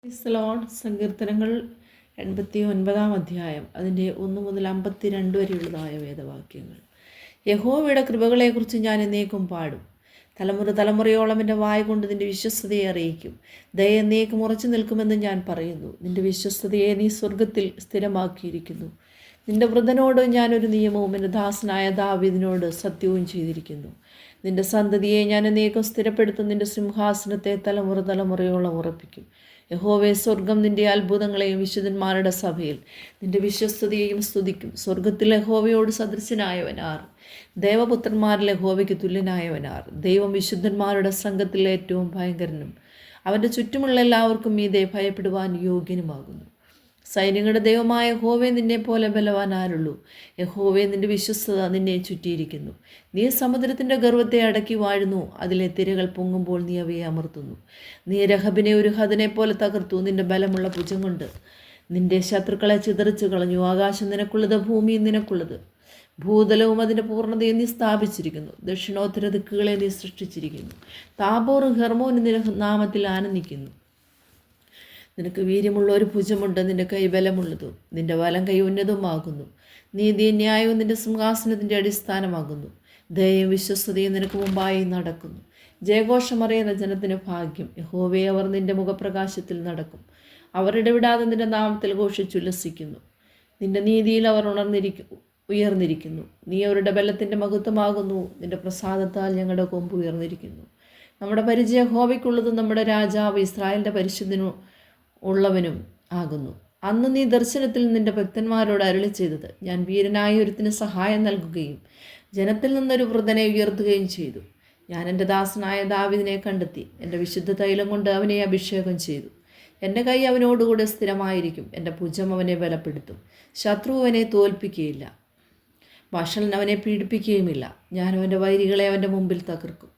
Praise Lord. സങ്കീർത്തനങ്ങൾ 89 അധ്യായം അതിൻ്റെ 1 മുതൽ 52 വരെയുള്ളതായ വേദവാക്യങ്ങൾ. യഹോവയുടെ കൃപകളെക്കുറിച്ച് ഞാൻ എന്നേക്കും പാടും. തലമുറ തലമുറയോളം എൻ്റെ വായ കൊണ്ട് നിൻ്റെ വിശ്വസ്തതയെ അറിയിക്കും. ദയ എന്നേക്കും ഉറച്ചു നിൽക്കുമെന്ന് ഞാൻ പറയുന്നു. നിൻ്റെ വിശ്വസ്തതയെ നീ സ്വർഗത്തിൽ സ്ഥിരമാക്കിയിരിക്കുന്നു. നിൻ്റെ വൃദ്ധനോട് ഞാനൊരു നിയമവും എൻ്റെ ദാസനായ ദാവീദിനോട് സത്യവും ചെയ്തിരിക്കുന്നു. നിൻ്റെ സന്തതിയെ ഞാൻ എന്നേക്കും സ്ഥിരപ്പെടുത്തും. നിൻ്റെ സിംഹാസനത്തെ തലമുറ തലമുറയോളം ഉറപ്പിക്കും. യഹോവേ, സ്വർഗം നിൻ്റെ അത്ഭുതങ്ങളെയും വിശുദ്ധന്മാരുടെ സഭയിൽ നിൻ്റെ വിശ്വസ്തതയെയും സ്തുതിക്കും. സ്വർഗത്തിൽ യഹോവയോട് സദൃശനായവനാർ? ദേവപുത്രന്മാരിൽ യഹോവയ്ക്ക് തുല്യനായവനാർ? ദൈവം വിശുദ്ധന്മാരുടെ സംഘത്തിൽ ഏറ്റവും ഭയങ്കരനും അവൻ്റെ ചുറ്റുമുള്ള എല്ലാവർക്കും മീതെ ഭയപ്പെടുവാൻ യോഗ്യനുമാകുന്നു. സൈന്യങ്ങളുടെ ദൈവമായ യഹോവേ, നിന്നെ പോലെ ബലവാൻ ആരുള്ളൂ? യഹോവേ, നിൻ്റെ വിശ്വസ്തത നിന്നെ ചുറ്റിയിരിക്കുന്നു. നീ സമുദ്രത്തിൻ്റെ ഗർവത്തെ അടക്കി വാഴുന്നു. അതിലെ തിരകൾ പൊങ്ങുമ്പോൾ നീ അവയെ അമർത്തുന്നു. നീ രഹബിനെ ഒരു ഹദനെ പോലെ തകർത്തു. നിൻ്റെ ബലമുള്ള ഭുജം കൊണ്ട് നിൻ്റെ ശത്രുക്കളെ ചിതറിച്ചു കളഞ്ഞു. ആകാശം നിനക്കുള്ളത്, ഭൂമിയും നിനക്കുള്ളത്. ഭൂതലവും അതിൻ്റെ പൂർണ്ണതയെ നീ സ്ഥാപിച്ചിരിക്കുന്നു. ദക്ഷിണോത്തര ദിക്കുകളെ നീ സൃഷ്ടിച്ചിരിക്കുന്നു. താബോറും ഹെർമോനും നിന്റെ നാമത്തിൽ ആനന്ദിക്കുന്നു. നിനക്ക് വീര്യമുള്ള ഒരു ഭുജമുണ്ട്. നിൻ്റെ കൈ ബലമുള്ളതും നിൻ്റെ വലം കൈ ഉന്നതവുമാകുന്നു. നീതിയും ന്യായവും നിൻ്റെ സിംഹാസനത്തിൻ്റെ അടിസ്ഥാനമാകുന്നു. ദയയും വിശ്വസ്തതയും നിനക്ക് മുമ്പായി നടക്കുന്നു. ജയഘോഷമറിയുന്ന ജനത്തിന് ഭാഗ്യം. യഹോവേ, അവർ നിൻ്റെ മുഖപ്രകാശത്തിൽ നടക്കും. അവർ ഇടവിടാതെ നിൻ്റെ നാമത്തിൽ ഘോഷിച്ചുല്ലസിക്കുന്നു. നിൻ്റെ നീതിയിൽ അവർ ഉയർന്നിരിക്കുന്നു. നീ അവരുടെ ബലത്തിൻ്റെ മഹത്വമാകുന്നു. നിൻ്റെ പ്രസാദത്താൽ ഞങ്ങളുടെ കൊമ്പ് ഉയർന്നിരിക്കുന്നു. നമ്മുടെ പരിചയം യഹോവയ്ക്കുള്ളതും നമ്മുടെ രാജാവ് ഇസ്രായേലിൻ്റെ പരിശുദ്ധനും ഉള്ളവനും ആകുന്നു. അന്ന് നീ ദർശനത്തിൽ നിൻ്റെ ഭക്തന്മാരോട് അരുളി ചെയ്തത്, ഞാൻ വീരനായ ഒരുത്തിന് സഹായം നൽകുകയും ജനത്തിൽ നിന്നൊരു വൃദ്ധനെ ഉയർത്തുകയും ചെയ്തു. ഞാൻ എൻ്റെ ദാസനായ ദാവീദിനെ കണ്ടെത്തി. എൻ്റെ വിശുദ്ധ തൈലം കൊണ്ട് അവനെ അഭിഷേകം ചെയ്തു. എൻ്റെ കൈ അവനോടുകൂടെ സ്ഥിരമായിരിക്കും. എൻ്റെ ഭുജം അവനെ ബലപ്പെടുത്തും. ശത്രു അവനെ തോൽപ്പിക്കുകയില്ല. വഷളൻ അവനെ പീഡിപ്പിക്കുകയുമില്ല. ഞാൻ അവൻ്റെ വൈരികളെ അവൻ്റെ മുമ്പിൽ തകർക്കും.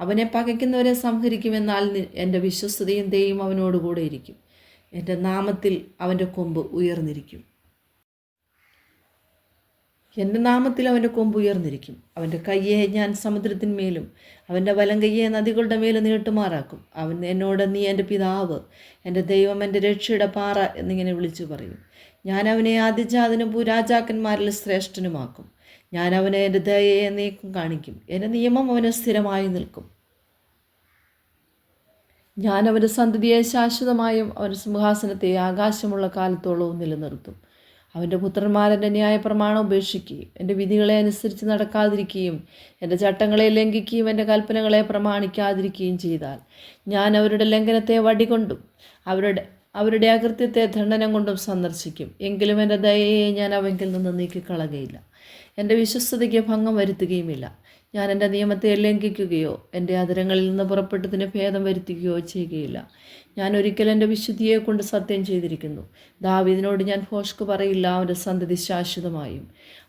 അവനെ പകയ്ക്കുന്നവരെ സംഹരിക്കുമെന്നാൽ എൻ്റെ വിശ്വസ്തതയും ദയയും അവനോടുകൂടെ ഇരിക്കും. എൻ്റെ നാമത്തിൽ അവൻ്റെ കൊമ്പ് ഉയർന്നിരിക്കും. എൻ്റെ നാമത്തിൽ അവൻ്റെ കൊമ്പ് ഉയർന്നിരിക്കും. അവൻ്റെ കയ്യെ ഞാൻ സമുദ്രത്തിന്മേലും അവൻ്റെ വലം കയ്യെ നദികളുടെ മേലും നീട്ടുമാറാക്കും. അവൻ എന്നോട്, നീ എൻ്റെ പിതാവ്, എൻ്റെ ദൈവം, എൻ്റെ രക്ഷയുടെ പാറ എന്നിങ്ങനെ വിളിച്ചു പറയും. ഞാൻ അവനെ ആദിജാതനും ഭൂരാജാക്കന്മാരിൽ ശ്രേഷ്ഠനുമാക്കും. ഞാൻ അവനെ എൻ്റെ ദയയെ എന്നേക്കും കാണിക്കും. എൻ്റെ നിയമം അവന് സ്ഥിരമായി നിൽക്കും. ഞാൻ അവൻ്റെ സന്തതിയെ ശാശ്വതമായും അവൻ്റെ സിംഹാസനത്തെ ആകാശമുള്ള കാലത്തോളവും നിലനിർത്തും. അവൻ്റെ പുത്രന്മാരെൻ്റെ ന്യായപ്രമാണം ഉപേക്ഷിക്കുകയും എൻ്റെ വിധികളെ അനുസരിച്ച് നടക്കാതിരിക്കുകയും എൻ്റെ ചട്ടങ്ങളെ ലംഘിക്കുകയും എൻ്റെ കൽപ്പനകളെ പ്രമാണിക്കാതിരിക്കുകയും ചെയ്താൽ ഞാൻ അവരുടെ ലംഘനത്തെ വടികൊണ്ടും അവരുടെ അകൃത്യത്തെ ദണ്ഡനം കൊണ്ടും സന്ദർശിക്കും. എങ്കിലും എൻ്റെ ദയയെ ഞാൻ അവങ്കിൽ നിന്ന് നീക്കിക്കളകയില്ല. എൻ്റെ വിശ്വസ്തതയ്ക്ക് ഭംഗം വരുത്തുകയുമില്ല. ഞാൻ എൻ്റെ നിയമത്തെ ലംഘിക്കുകയോ എൻ്റെ അധരങ്ങളിൽ നിന്ന് പുറപ്പെട്ടതിന് ഭേദം വരുത്തുകയോ ചെയ്യുകയില്ല. ഞാൻ ഒരിക്കലും എൻ്റെ വിശുദ്ധിയെ കൊണ്ട് സത്യം ചെയ്തിരിക്കുന്നു. ദാവീദിനോട് ഞാൻ ഭോഷ്ക് പറയില്ല. അവൻ്റെ സന്തതി ശാശ്വതമായും.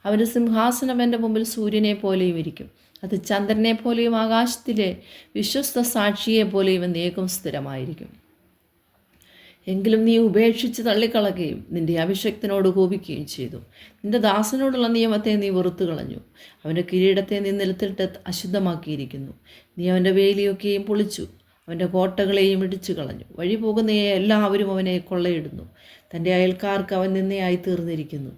അവൻ്റെ സിംഹാസനം എൻ്റെ മുമ്പിൽ സൂര്യനെ പോലെയും ഇരിക്കും. അത് ചന്ദ്രനെ പോലെയും ആകാശത്തിലെ വിശ്വസ്ത സാക്ഷിയെ പോലെയും എന്നേക്കും സ്ഥിരമായിരിക്കും. എങ്കിലും നീ ഉപേക്ഷിച്ച് തള്ളിക്കളയുകയും നിൻ്റെ അഭിഷക്തനോട് കോപിക്കുകയും ചെയ്തു. നിൻ്റെ ദാസനോടുള്ള നിയമത്തെ നീ വെറുത്തു കളഞ്ഞു. അവൻ്റെ കിരീടത്തെ നീ നിലത്തിട്ട് അശുദ്ധമാക്കിയിരിക്കുന്നു. നീ അവൻ്റെ വേലിയൊക്കെയും പൊളിച്ചു. അവൻ്റെ കോട്ടകളെയും ഇടിച്ചു കളഞ്ഞു. വഴി പോകുന്ന എല്ലാവരും അവനെ കൊള്ളയിടുന്നു. തൻ്റെ അയൽക്കാർക്ക് അവൻ നിന്നയായി തീർന്നിരിക്കുന്നു.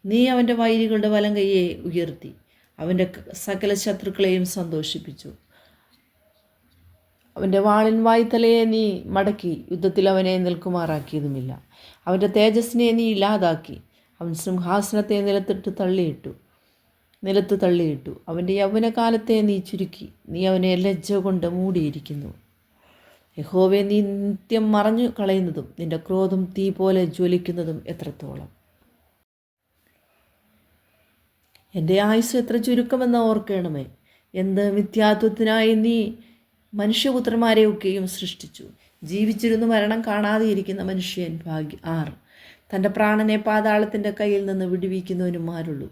നീ അവൻ്റെ വൈരികളുടെ വലം കൈയെ ഉയർത്തി. അവൻ്റെ സകല ശത്രുക്കളെയും സന്തോഷിപ്പിച്ചു. അവൻ്റെ വാളിൻ വായ്ത്തലയെ നീ മടക്കി. യുദ്ധത്തിൽ അവനെ നിൽക്കുമാറാക്കിയതുമില്ല. അവൻ്റെ തേജസ്സിനെ നീ ഇല്ലാതാക്കി. അവൻ സിംഹാസനത്തെ നിലത്ത് തള്ളിയിട്ടു. അവൻ്റെ യൗവനകാലത്തെ നീ ചുരുക്കി. നീ അവനെ ലജ്ജ കൊണ്ട് മൂടിയിരിക്കുന്നു. യഹോവേ, നീ നിത്യം മറഞ്ഞു കളയുന്നതും നിൻ്റെ ക്രോധം തീ പോലെ ജ്വലിക്കുന്നതും എത്രത്തോളം! എൻ്റെ ആയുസ് എത്ര ചുരുക്കമെന്ന് ഓർക്കണമേ. എന്ത് മിഥ്യാത്വത്തിനായി നീ മനുഷ്യപുത്രന്മാരെയൊക്കെയും സൃഷ്ടിച്ചു. ജീവിച്ചിരുന്നു മരണം കാണാതെ ഇരിക്കുന്ന മനുഷ്യൻ ആർ? തൻ്റെ പ്രാണനെ പാതാളത്തിൻ്റെ കയ്യിൽ നിന്ന് വിടുവിക്കുന്നവനും ആരുള്ളൂ?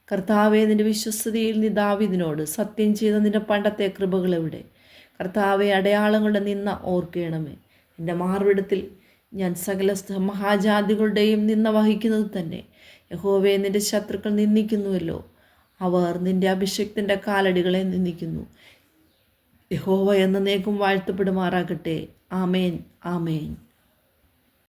കർത്താവേ, നിൻ്റെ വിശ്വസ്തതയിൽ നീ ദാവീദിനോട് സത്യം ചെയ്ത നിൻ്റെ പണ്ടത്തെ കൃപകൾ എവിടെ? കർത്താവെ, അടയാളങ്ങളുടെ നിന്ന ഓർക്കണമേ. എൻ്റെ മാർവിടത്തിൽ ഞാൻ സകല മഹാജാതികളുടെയും നിന്ന വഹിക്കുന്നത് തന്നെ. യഹോവേ, നിൻ്റെ ശത്രുക്കൾ നിന്ദിക്കുന്നുവല്ലോ. അവർ നിൻ്റെ അഭിഷക്തൻ്റെ കാലടികളെ നിന്ദിക്കുന്നു. യഹോവ എന്നേക്കും വാഴ്ത്തപ്പെടുമാറാകട്ടെ. ആമേൻ, ആമേൻ.